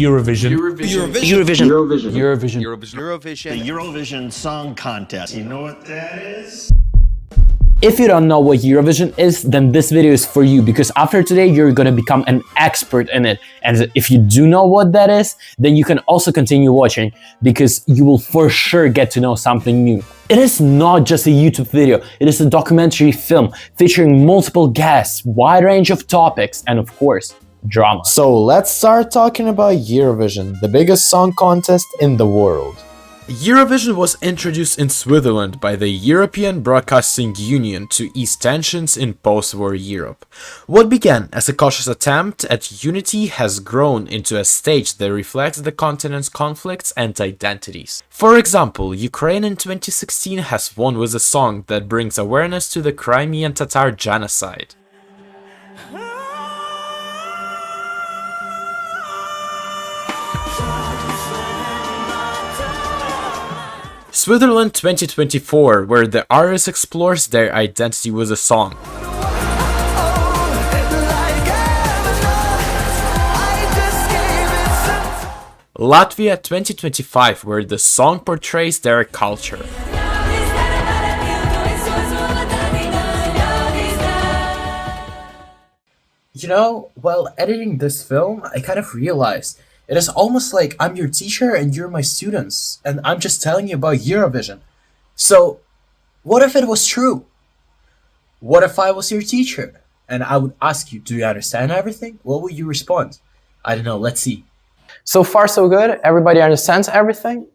Eurovision. The Eurovision Song Contest. You know what that is? If you don't know what Eurovision is, then this video is for you, because after today you're gonna become an expert in it. And if you do know what that is, then you can also continue watching, because you will for sure get to know something new. It is not just a YouTube video, it is a documentary film featuring multiple guests, wide range of topics, and of course, drama. So let's start talking about Eurovision, the biggest song contest in the world. Eurovision was introduced in Switzerland by the European Broadcasting Union to ease tensions in post-war Europe. What began as a cautious attempt at unity has grown into a stage that reflects the continent's conflicts and identities. For example, Ukraine in 2016 has won with a song that brings awareness to the Crimean Tatar genocide. Switzerland 2024, where the artist explores their identity with a song. Latvia 2025, where the song portrays their culture. You know, while editing this film, I kind of realized it is almost like I'm your teacher and you're my students, and I'm just telling you about Eurovision. So, what if it was true? What if I was your teacher and I would ask you, do you understand everything? What would you respond? I don't know, let's see. So far so good? Everybody understands everything?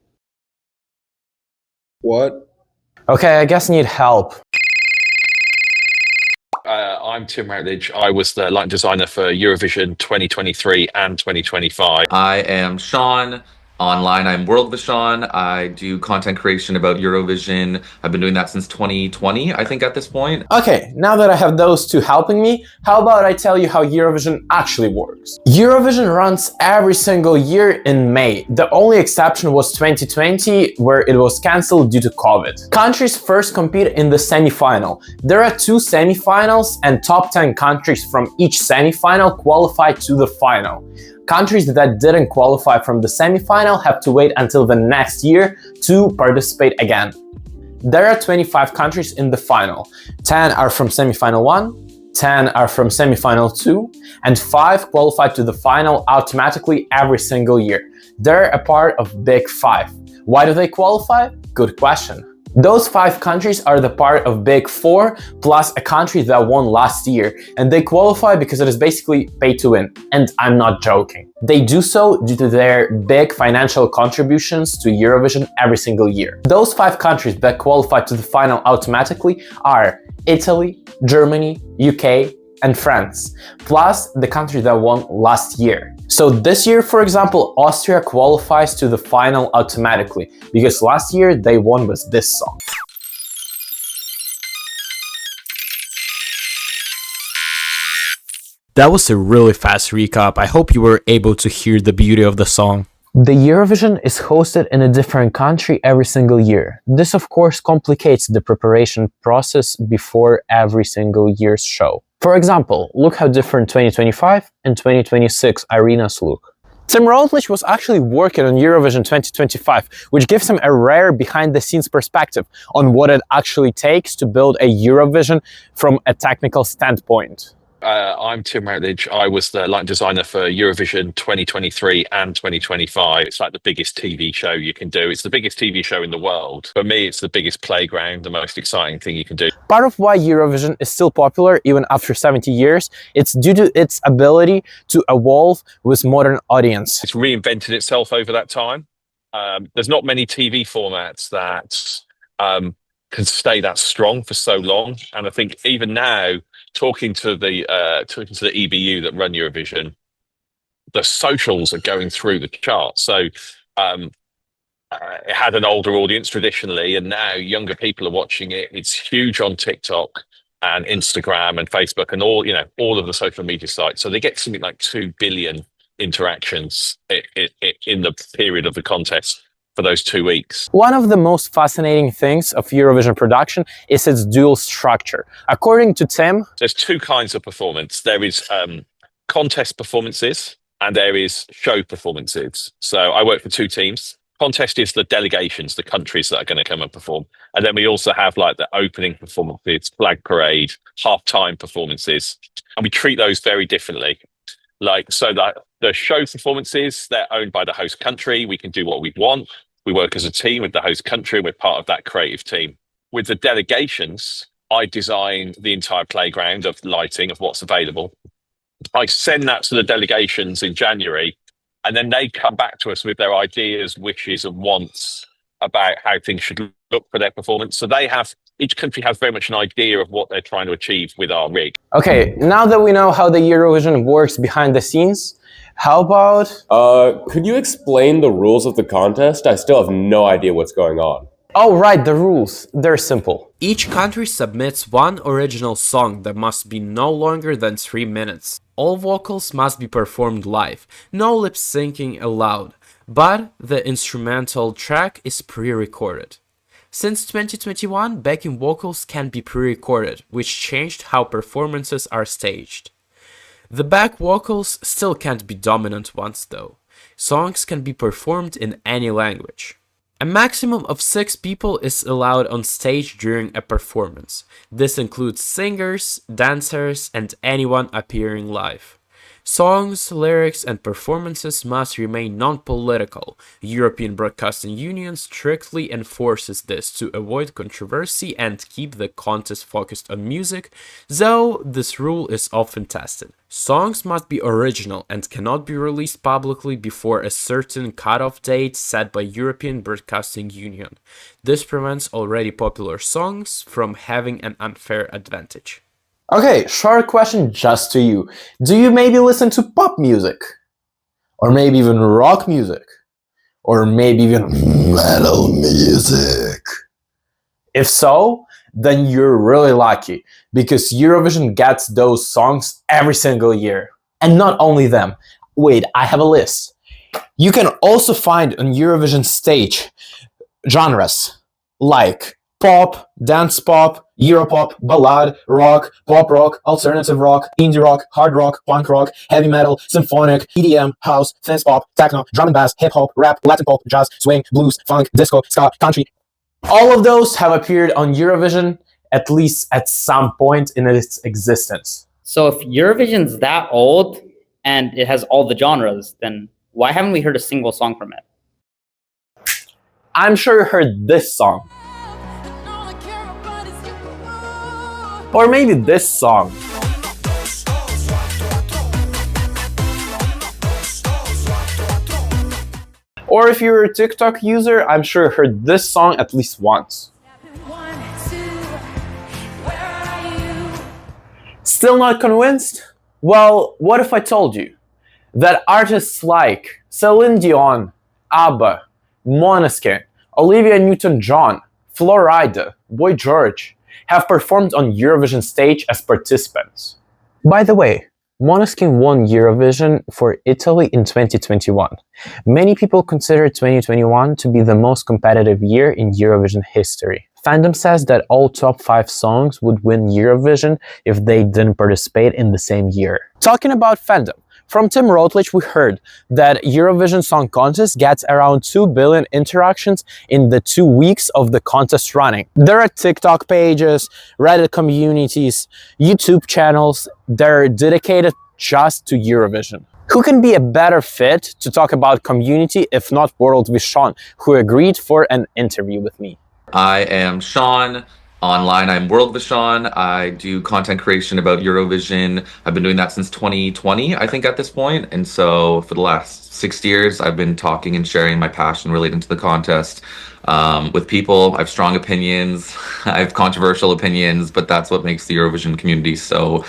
What? Okay, I guess I need help. I'm Tim Routledge. I was the light designer for Eurovision 2023 and 2025. I am Sean. Online, I'm World with Sean. I do content creation about Eurovision. I've been doing that since 2020, I think, at this point. Okay, now that I have those two helping me, how about I tell you how Eurovision actually works? Eurovision runs every single year in May. The only exception was 2020, where it was cancelled due to COVID. Countries first compete in the semi-final. There are two semi-finals, and top 10 countries from each semi-final qualify to the final. Countries that didn't qualify from the semi-final have to wait until the next year to participate again. There are 25 countries in the final. 10 are from semi-final 1, 10 are from semi-final 2, and 5 qualify to the final automatically every single year. They're a part of Big 5. Why do they qualify? Good question. Those 5 countries are the part of Big 4 plus a country that won last year, and they qualify because it is basically pay to win, and I'm not joking. They do so due to their big financial contributions to Eurovision every single year. Those 5 countries that qualify to the final automatically are Italy, Germany, UK, and France, plus the country that won last year. So this year, for example, Austria qualifies to the final automatically, because last year they won with this song. That was a really fast recap. I hope you were able to hear the beauty of the song. The Eurovision is hosted in a different country every single year. This of course complicates the preparation process before every single year's show. For example, look how different 2025 and 2026 arenas look. Tim Routledge was actually working on Eurovision 2025, which gives him a rare behind-the-scenes perspective on what it actually takes to build a Eurovision from a technical standpoint. I'm Tim Routledge. I was the light designer for Eurovision 2023 and 2025. It's like the biggest TV show you can do. It's the biggest TV show in the world. For me, it's the biggest playground, the most exciting thing you can do. Part of why Eurovision is still popular even after 70 years, it's due to its ability to evolve with modern audience. It's reinvented itself over that time. There's not many TV formats that can stay that strong for so long. And I think even now, talking to the EBU that run Eurovision, the socials are going through the charts. So it had an older audience traditionally, and now younger people are watching it. It's huge on TikTok and Instagram and Facebook and all of the social media sites. So they get something like 2 billion interactions in the period of the contest for those 2 weeks. One of the most fascinating things of Eurovision production is its dual structure. According to Tim, there's 2 kinds of performance. There is contest performances, and there is show performances. So I work for two teams. Contest is the delegations, the countries that are going to come and perform. And then we also have like the opening performances, flag parade, halftime performances. And we treat those very differently. Like, so that the show performances, they're owned by the host country. We can do what we want. We work as a team with the host country. We're part of that creative team. With the delegations, I design the entire playground of lighting, of what's available. I send that to the delegations in January, and then they come back to us with their ideas, wishes, and wants about how things should look for their performance. So each country has very much an idea of what they're trying to achieve with our rig. Okay, now that we know how the Eurovision works behind the scenes, how about... Could you explain the rules of the contest? I still have no idea what's going on. Oh, right, the rules. They're simple. Each country submits one original song that must be no longer than 3 minutes. All vocals must be performed live, no lip syncing allowed, but the instrumental track is pre-recorded. Since 2021, backing vocals can be pre-recorded, which changed how performances are staged. The back vocals still can't be dominant ones though. Songs can be performed in any language. A maximum of 6 people is allowed on stage during a performance. This includes singers, dancers, and anyone appearing live. Songs, lyrics, and performances must remain non-political. European Broadcasting Union strictly enforces this to avoid controversy and keep the contest focused on music, though this rule is often tested. Songs must be original and cannot be released publicly before a certain cutoff date set by European Broadcasting Union. This prevents already popular songs from having an unfair advantage. Okay, short question just to you. Do you maybe listen to pop music? Or maybe even rock music? Or maybe even metal music? If so, then you're really lucky, because Eurovision gets those songs every single year. And not only them. Wait, I have a list. You can also find on Eurovision stage genres like pop, dance pop, Europop, ballad, rock, pop rock, alternative rock, indie rock, hard rock, punk rock, heavy metal, symphonic, EDM, house, synth pop, techno, drum and bass, hip hop, rap, Latin pop, jazz, swing, blues, funk, disco, ska, country. All of those have appeared on Eurovision at least at some point in its existence. So if Eurovision's that old and it has all the genres, then why haven't we heard a single song from it? I'm sure you heard this song. Or maybe this song. Or if you're a TikTok user, I'm sure you heard this song at least once. Still not convinced? Well, what if I told you that artists like Celine Dion, ABBA, Måneskin, Olivia Newton-John, Florida, Boy George have performed on Eurovision stage as participants? By the way, Måneskin won Eurovision for Italy in 2021. Many people consider 2021 to be the most competitive year in Eurovision history. Fandom says that all top 5 songs would win Eurovision if they didn't participate in the same year. Talking about fandom, from Tim Routledge we heard that Eurovision Song Contest gets around 2 billion interactions in the 2 weeks of the contest running. There are TikTok pages, Reddit communities, YouTube channels that are dedicated just to Eurovision. Who can be a better fit to talk about community if not World with Sean, who agreed for an interview with me? I am Sean. Online, I'm World with Sean. I do content creation about Eurovision. I've been doing that since 2020, I think, at this point. And so for the last 6 years, I've been talking and sharing my passion relating to the contest with people. I have strong opinions. I have controversial opinions, but that's what makes the Eurovision community so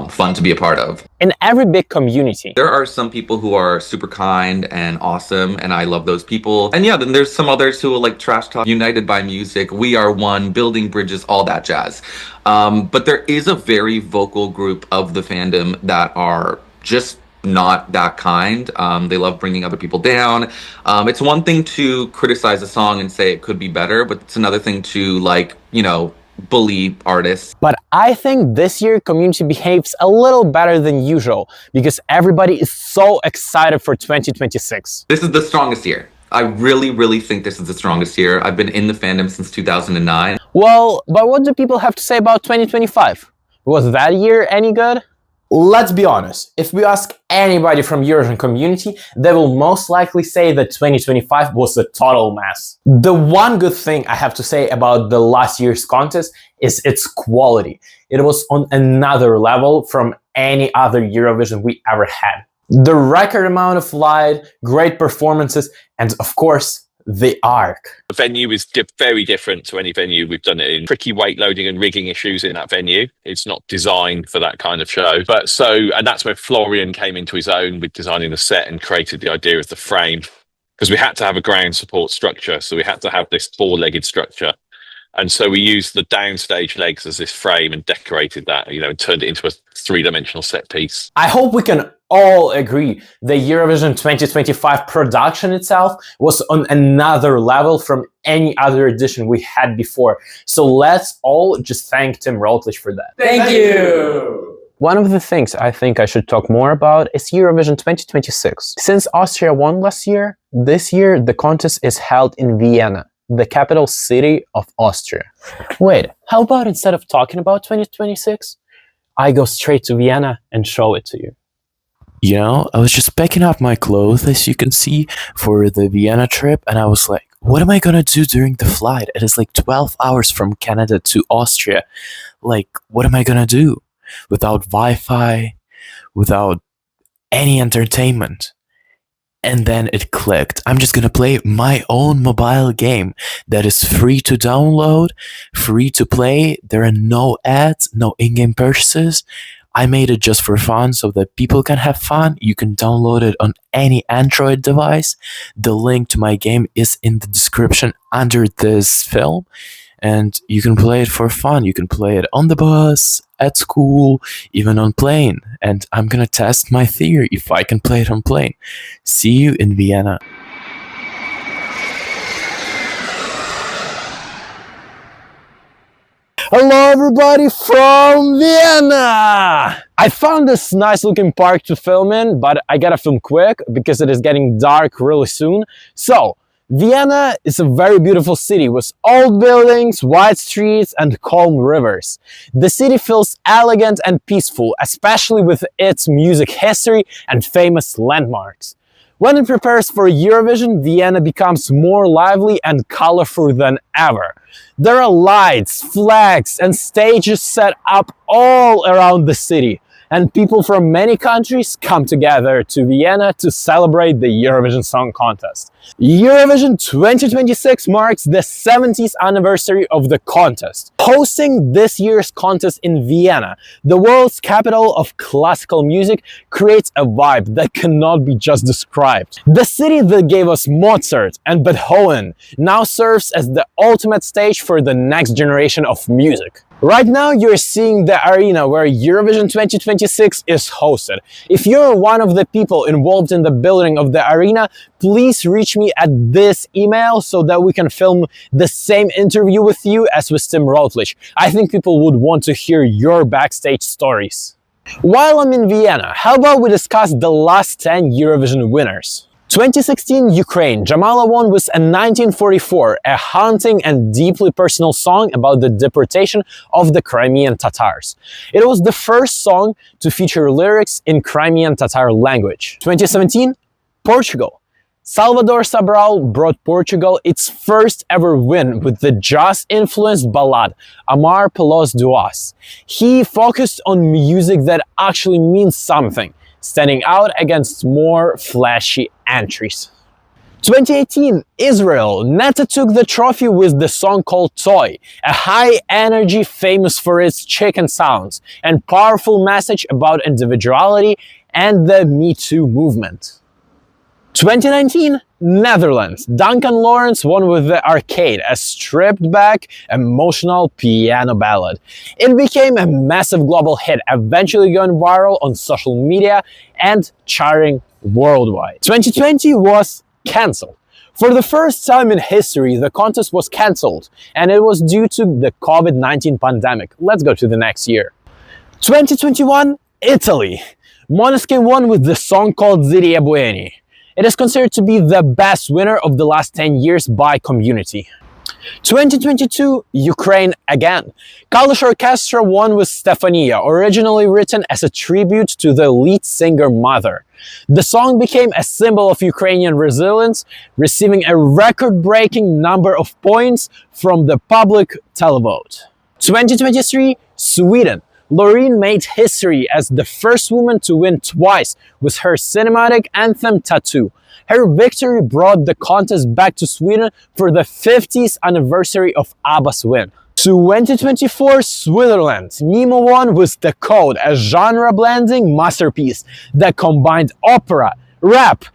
fun to be a part of. In every big community, there are some people who are super kind and awesome, and I love those people. And yeah, then there's some others who will like trash talk. United by music, we are one, building bridges, all that jazz. But there is a very vocal group of the fandom that are just not that kind. They love bringing other people down. It's one thing to criticize a song and say it could be better, but it's another thing to, like, you know, bully artists. But I think this year community behaves a little better than usual because everybody is so excited for 2026. This is the strongest year. I really, really think this is the strongest year. I've been in the fandom since 2009. Well, but what do people have to say about 2025? Was that year any good? Let's be honest, if we ask anybody from Eurovision community, they will most likely say that 2025 was a total mess. The one good thing I have to say about the last year's contest is its quality. It was on another level from any other Eurovision we ever had. The record amount of light, great performances, and of course, the arc. The venue is very different to any venue we've done it in. Tricky weight loading and rigging issues in that venue. It's not designed for that kind of show. And that's where Florian came into his own with designing the set and created the idea of the frame. Because we had to have a ground support structure. So we had to have this four-legged structure. And so we used the downstage legs as this frame and decorated that, and turned it into a three-dimensional set piece. I hope we can all agree the Eurovision 2025 production itself was on another level from any other edition we had before. So let's all just thank Tim Routledge for that. Thank you! One of the things I think I should talk more about is Eurovision 2026. Since Austria won last year, this year the contest is held in Vienna, the capital city of Austria. Wait, how about instead of talking about 2026, I go straight to Vienna and show it to you? You know, I was just packing up my clothes, as you can see, for the Vienna trip, and I was like, what am I gonna do during the flight? It is like 12 hours from Canada to Austria. Like, what am I gonna do? Without Wi-Fi, without any entertainment. And then it clicked. I'm just gonna play my own mobile game that is free to download, free to play. There are no ads, no in-game purchases. I made it just for fun so that people can have fun. You can download it on any Android device. The link to my game is in the description under this film. And you can play it for fun. You can play it on the bus, at school, even on plane. And I'm gonna test my theory if I can play it on plane. See you in Vienna. Hello everybody from Vienna! I found this nice looking park to film in, but I gotta film quick because it is getting dark really soon. So, Vienna is a very beautiful city with old buildings, wide streets and calm rivers. The city feels elegant and peaceful, especially with its music history and famous landmarks. When it prepares for Eurovision, Vienna becomes more lively and colorful than ever. There are lights, flags and stages set up all around the city, and people from many countries come together to Vienna to celebrate the Eurovision Song Contest. Eurovision 2026 marks the 70th anniversary of the contest. Hosting this year's contest in Vienna, the world's capital of classical music, creates a vibe that cannot be just described. The city that gave us Mozart and Beethoven now serves as the ultimate stage for the next generation of music. Right now you're seeing the arena where Eurovision 2026 is hosted. If you're one of the people involved in the building of the arena, please reach me at this email so that we can film the same interview with you as with Tim Routledge. I think people would want to hear your backstage stories. While I'm in Vienna, how about we discuss the last 10 Eurovision winners? 2016 Ukraine, Jamala won with a 1944, a haunting and deeply personal song about the deportation of the Crimean Tatars. It was the first song to feature lyrics in Crimean Tatar language. 2017 Portugal, Salvador Sobral brought Portugal its first ever win with the jazz-influenced ballad Amar pelos Duas. He focused on music that actually means something, standing out against more flashy entries. 2018 Israel, Netta took the trophy with the song called Toy, a high energy famous for its chicken sounds and powerful message about individuality and the Me Too movement. 2019 Netherlands, Duncan Lawrence won with the Arcade, a stripped back, emotional piano ballad. It became a massive global hit, eventually going viral on social media and charting worldwide. 2020 was cancelled. For the first time in history, the contest was cancelled, and it was due to the COVID-19 pandemic. Let's go to the next year. 2021, Italy. Måneskin won with the song called Ziria Bueni. It is considered to be the best winner of the last 10 years by community. 2022, Ukraine again. Kalish Orchestra won with Stefania, originally written as a tribute to the lead singer mother. The song became a symbol of Ukrainian resilience, receiving a record-breaking number of points from the public televote. 2023, Sweden. Loreen made history as the first woman to win twice with her cinematic anthem Tattoo. Her victory brought the contest back to Sweden for the 50th anniversary of ABBA's win. 2024 Switzerland. Nemo won with The Code, a genre-blending masterpiece that combined opera, rap,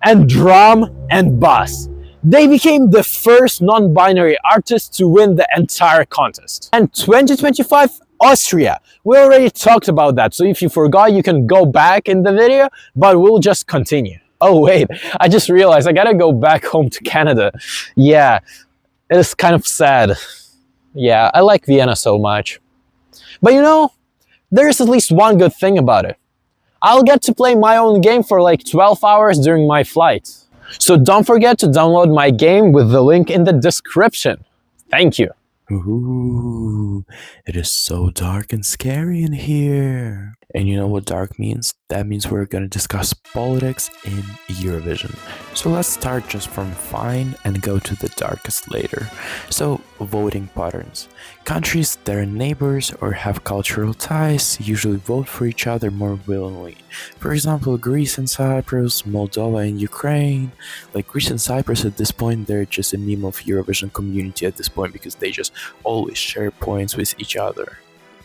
and drum and bass. They became the first non-binary artist to win the entire contest. And 2025 Austria. We already talked about that, so if you forgot, you can go back in the video, but we'll just continue. Oh wait, I just realized I gotta go back home to Canada. Yeah, it's kind of sad. Yeah, I like Vienna so much. But you know, there's at least one good thing about it. I'll get to play my own game for like 12 hours during my flight. So don't forget to download my game with the link in the description. Thank you. Ooh, it is so dark and scary in here. And you know what dark means? That means we're gonna discuss politics in Eurovision. So let's start just from fine and go to the darkest later. So, voting patterns. Countries that are neighbors or have cultural ties usually vote for each other more willingly. For example, Greece and Cyprus, Moldova and Ukraine. Like Greece and Cyprus at this point, they're just a meme of Eurovision community at this point because they just always share points with each other.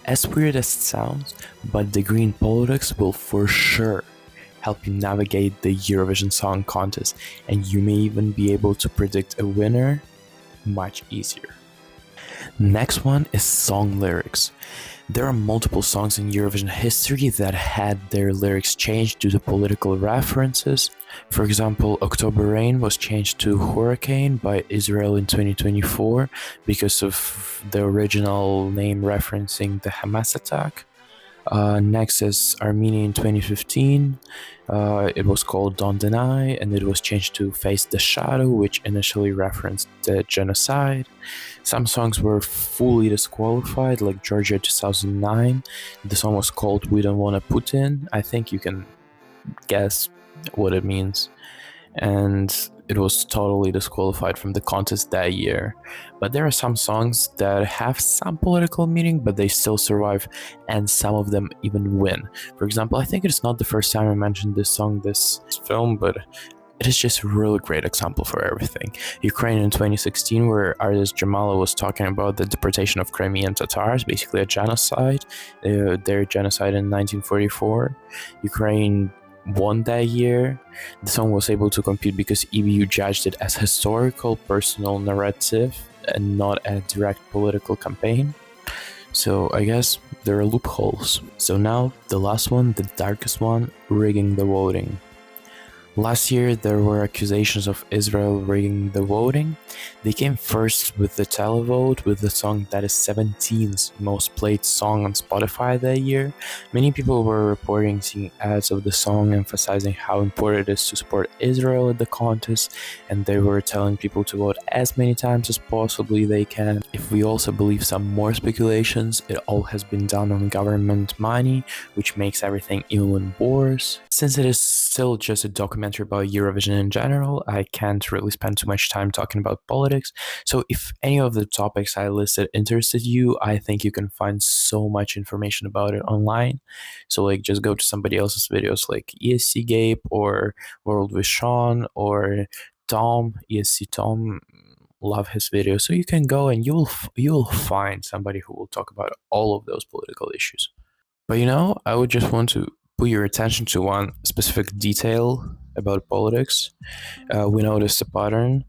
As weird as it sounds, but the green politics will for sure help you navigate the Eurovision Song Contest, and you may even be able to predict a winner much easier. Next one is song lyrics. There are multiple songs in Eurovision history that had their lyrics changed due to political references. For example, October Rain was changed to Hurricane by Israel in 2024 because of the original name referencing the Hamas attack. Next is Armenia in 2015. It was called Don't Deny, and it was changed to Face the Shadow, which initially referenced the genocide. Some songs were fully disqualified, like Georgia 2009. The song was called We Don't Wanna Putin. I think you can guess what it means. And it was totally disqualified from the contest that year. But there are some songs that have some political meaning, but they still survive, and some of them even win. For example, I think it's not the first time I mentioned this song, this film, but it is just a really great example for everything. Ukraine in 2016, where artist Jamala was talking about the deportation of Crimean Tatars, basically a genocide, their genocide in 1944. Ukraine won that year. The song was able to compete because EBU judged it as historical, personal narrative and not a direct political campaign. So I guess there are loopholes. So now the last one, the darkest one, rigging the voting. Last year there were accusations of Israel rigging the voting. They came first with the televote with the song that is 17th most played song on Spotify that year. Many people were reporting seeing ads of the song emphasizing how important it is to support Israel at the contest, and they were telling people to vote as many times as possibly they can. If we also believe some more speculations, it all has been done on government money, which makes everything even worse. Since it is still just a documentary about Eurovision in general, I can't really spend too much time talking about politics. So if any of the topics I listed interested you, I think you can find so much information about it online. So like just go to somebody else's videos like ESC Gabe or World with Sean or Tom, ESC Tom. Love his videos. So you can go and you'll find somebody who will talk about all of those political issues. But you know, I would just want to put your attention to one specific detail about politics. We noticed a pattern.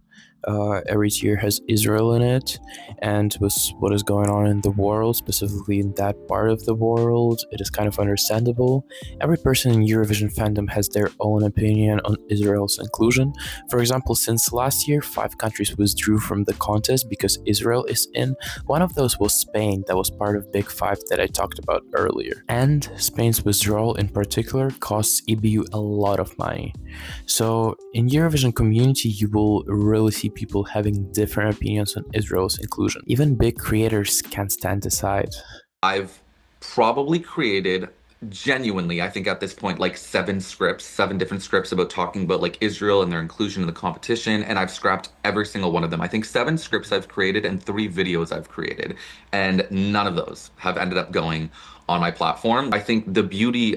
every tier has Israel in it, and with what is going on in the world, specifically in that part of the world, it is kind of understandable. Every person in Eurovision fandom has their own opinion on Israel's inclusion. For example, since last year, 5 countries withdrew from the contest because Israel is in. One of those was Spain, that was part of Big Five that I talked about earlier. And Spain's withdrawal in particular costs EBU a lot of money. So in Eurovision community, you will really see people having different opinions on Israel's inclusion. Even big creators can't stand aside. I've probably created genuinely, I think at this point, like 7 different scripts about talking about like Israel and their inclusion in the competition, and I've scrapped every single one of them. I think 7 scripts I've created and 3 videos I've created, and none of those have ended up going on my platform. I think the beauty,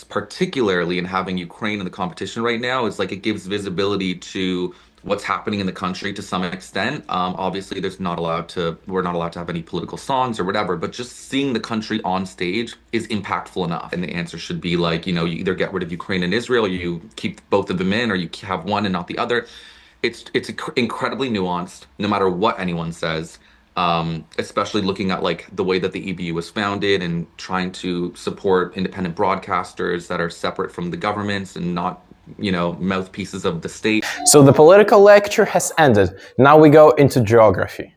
particularly in having Ukraine in the competition right now is like it gives visibility to what's happening in the country to some extent. Obviously, we're not allowed to have any political songs or whatever, but just seeing the country on stage is impactful enough. And the answer should be like, you either get rid of Ukraine and Israel, or you keep both of them in, or you have one and not the other. It's incredibly nuanced, no matter what anyone says. Especially looking at like the way that the EBU was founded and trying to support independent broadcasters that are separate from the governments and not, mouthpieces of the state. So the political lecture has ended. Now we go into geography.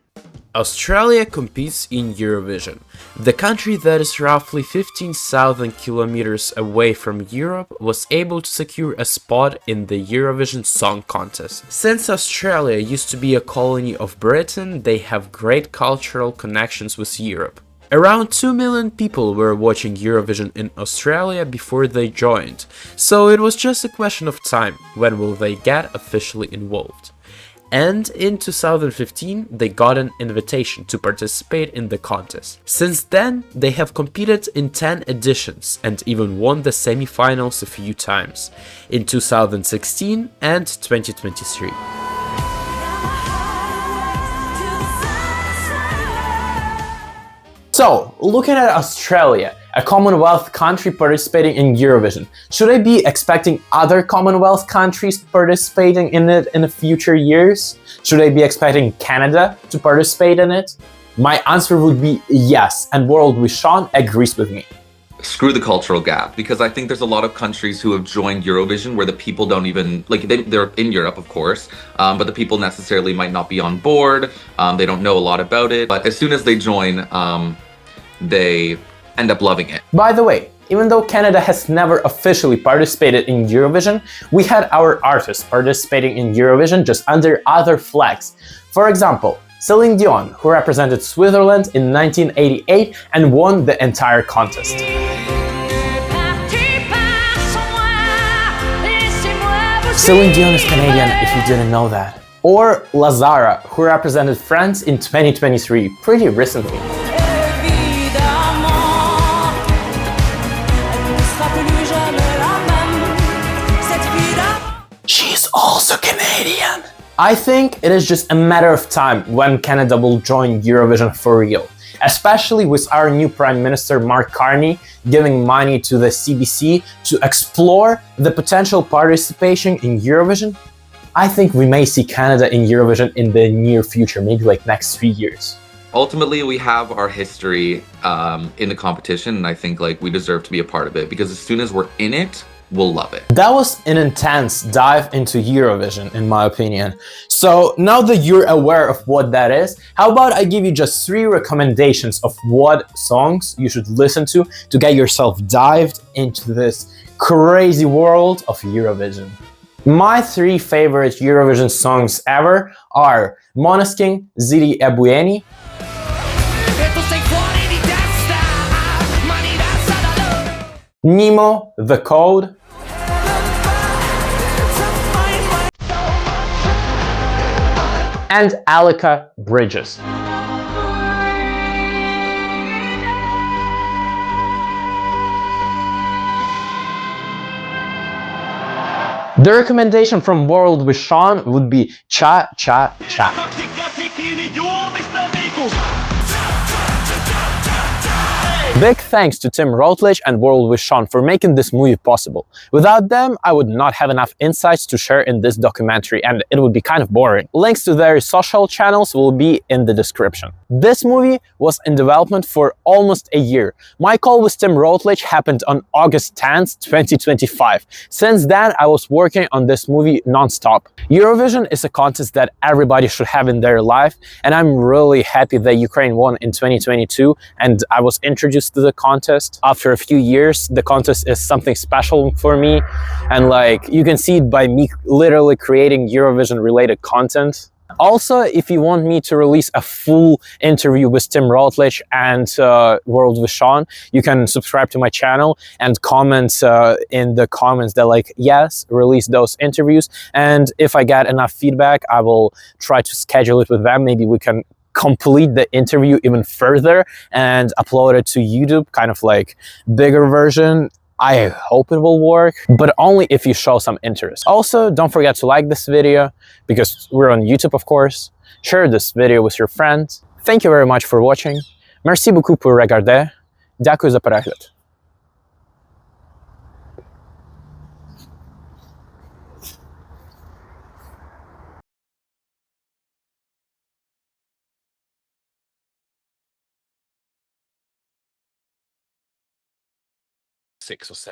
Australia competes in Eurovision. The country that is roughly 15,000 kilometers away from Europe was able to secure a spot in the Eurovision Song Contest. Since Australia used to be a colony of Britain, they have great cultural connections with Europe. Around 2 million people were watching Eurovision in Australia before they joined, so it was just a question of time when will they get officially involved. And in 2015, they got an invitation to participate in the contest. Since then, they have competed in 10 editions and even won the semi-finals a few times, in 2016 and 2023. So, looking at Australia, a Commonwealth country participating in Eurovision, should I be expecting other Commonwealth countries participating in it in the future years? Should I be expecting Canada to participate in it? My answer would be yes, and World with Sean agrees with me. Screw the cultural gap, because I think there's a lot of countries who have joined Eurovision where the people don't even, like, they're in Europe, of course, but the people necessarily might not be on board, they don't know a lot about it, but as soon as they join, they end up loving it. By the way, even though Canada has never officially participated in Eurovision, we had our artists participating in Eurovision just under other flags. For example, Celine Dion, who represented Switzerland in 1988 and won the entire contest. Celine Dion is Canadian, if you didn't know that. Or Lazara, who represented France in 2023, pretty recently. She's also Canadian. I think it is just a matter of time when Canada will join Eurovision for real, especially with our new Prime Minister Mark Carney giving money to the CBC to explore the potential participation in Eurovision. I think we may see Canada in Eurovision in the near future, maybe like next 3 years. Ultimately, we have our history in the competition, and I think like we deserve to be a part of it, because as soon as we're in it, we'll love it. That was an intense dive into Eurovision, in my opinion. So now that you're aware of what that is, how about I give you just 3 recommendations of what songs you should listen to get yourself dived into this crazy world of Eurovision. My 3 favorite Eurovision songs ever are Måneskin, Ziri e Bueni, Nemo, The Code, and Alika, Bridges. The recommendation from World with Sean would be Cha Cha Cha. Big thanks to Tim Routledge and World with Sean for making this movie possible. Without them, I would not have enough insights to share in this documentary and it would be kind of boring. Links to their social channels will be in the description. This movie was in development for almost a year. My call with Tim Routledge happened on August 10th, 2025. Since then, I was working on this movie non-stop. Eurovision is a contest that everybody should have in their life, and I'm really happy that Ukraine won in 2022 and I was introduced to the contest. After a few years, the contest is something special for me, and like you can see it by me literally creating Eurovision related content. Also, if you want me to release a full interview with Tim Routledge and World with Sean, you can subscribe to my channel and comment in the comments that like, yes, release those interviews. And if I get enough feedback, I will try to schedule it with them. Maybe we can complete the interview even further and upload it to YouTube, kind of like bigger version. I hope it will work, but only if you show some interest. Also, don't forget to like this video, because we're on YouTube, of course. Share this video with your friends. Thank you very much for watching. Merci beaucoup pour regarder. Дякую за перегляд. Six or seven.